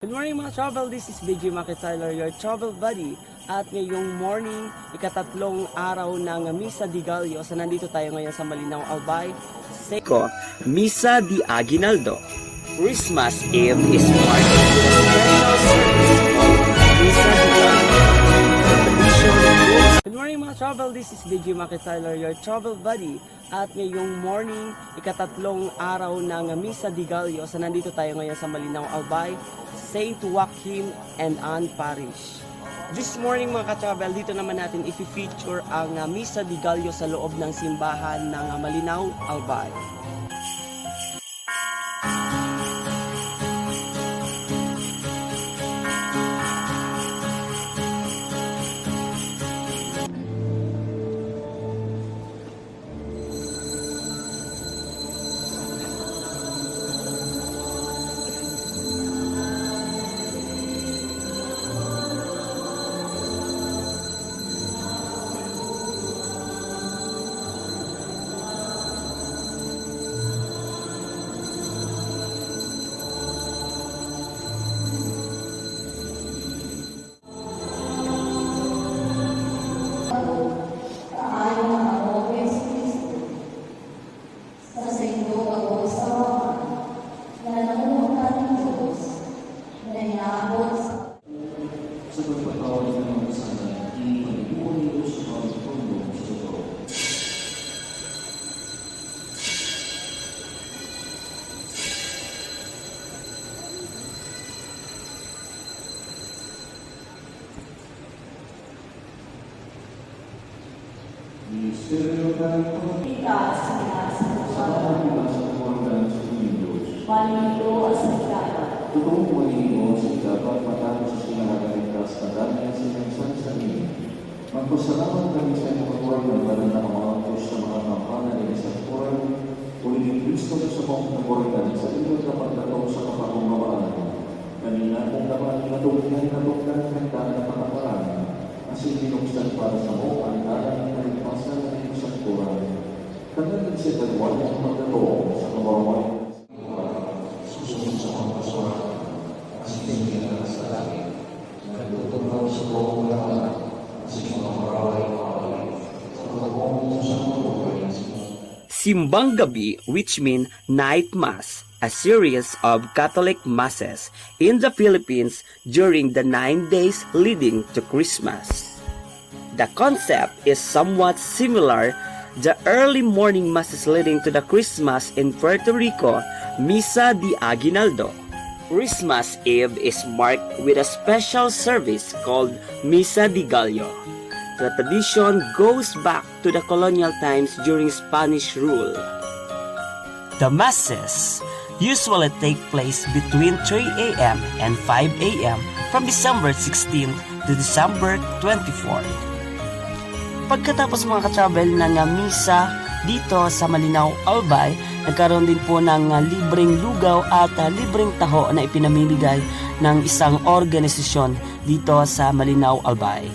Good morning mga travel, this is BJ Tyler, your travel buddy. At ngayong morning, ikatatlong araw ng Misa di Gallo. So nandito tayo ngayon sa Malinaw, Albay. Seco, Misa di Aguinaldo. Christmas Eve is part of the special service of Misa di Gallo. Good morning mga travel, this is BJ Tyler, your travel buddy. At ngayong morning, ikatatlong araw ng Misa di Gallo. So nandito tayo ngayon sa Malinaw, Albay, St. Joaquin and Ann Parish. This morning mga ka-travel, dito naman natin i-feature ang Misa di Gallo sa loob ng simbahan ng Malinaw, Albay. Totoong Panginoon sa dapat matapos sa sinagaligtas na dahil sa minsan sa inyo. Magpasalamat kami sa inyong pagkuhan ng banal na mga Diyos sa mga kampanan ng isang kuran, uli ni Kristo sa mga pagkuhan sa inyong kapagkataw sa kapagumabaan. Kanina kung naman natugyan ng daan na pakaparaan, as ininuksan para sa mo ang daan ng kaligpasan ng isang kuran. Kanang siya dalawa ang pagkataw sa kabawain. Susunod sa mga kaswa, as itinigyan na sa langit, nagtutunaw sa buong lahat, as mga maraway-maraway, sa pagkakong sa mga buhay. Simbang Gabi, which mean Night Mass, a series of Catholic Masses in the Philippines during the 9 days leading to Christmas. The concept is somewhat similar the early morning masses leading to the Christmas in Puerto Rico, Misa di Aguinaldo. Christmas Eve is marked with a special service called Misa di Gallo. The tradition goes back to the colonial times during Spanish rule. The masses usually take place between 3 a.m. and 5 a.m. from December 16 to December 24. Pagkatapos mga ka-travel ng misa dito sa Malinaw, Albay, nagkaroon din po ng libreng lugaw at libreng taho na ipinamimigay ng isang organisasyon dito sa Malinaw, Albay.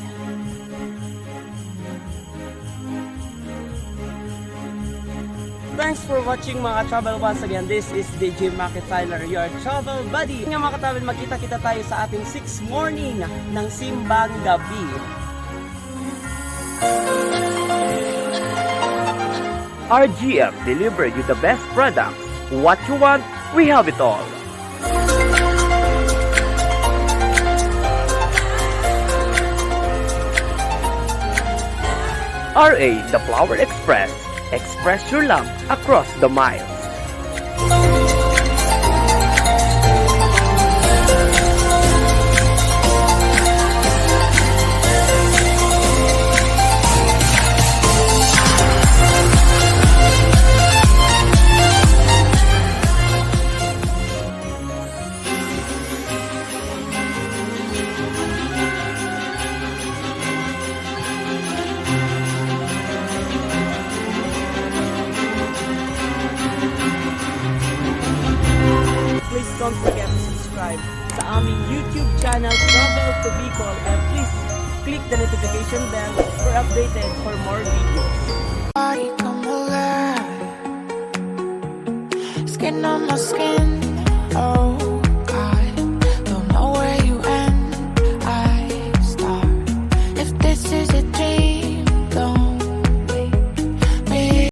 Thanks for watching mga travel. Once again, this is DJ Tyler, your travel buddy. Nga mga travel, magkita-kita tayo sa ating 6 morning ng Simbang Gabi. RGM deliver you the best products. What you want, we have it all. RA, the Flower Express. Express your love across the miles. Don't forget to subscribe sa aming YouTube channel, Travel to Bicol, and please click the notification bell for updated for more videos. Come alive, skin on my skin. Oh, I don't know This is a dream.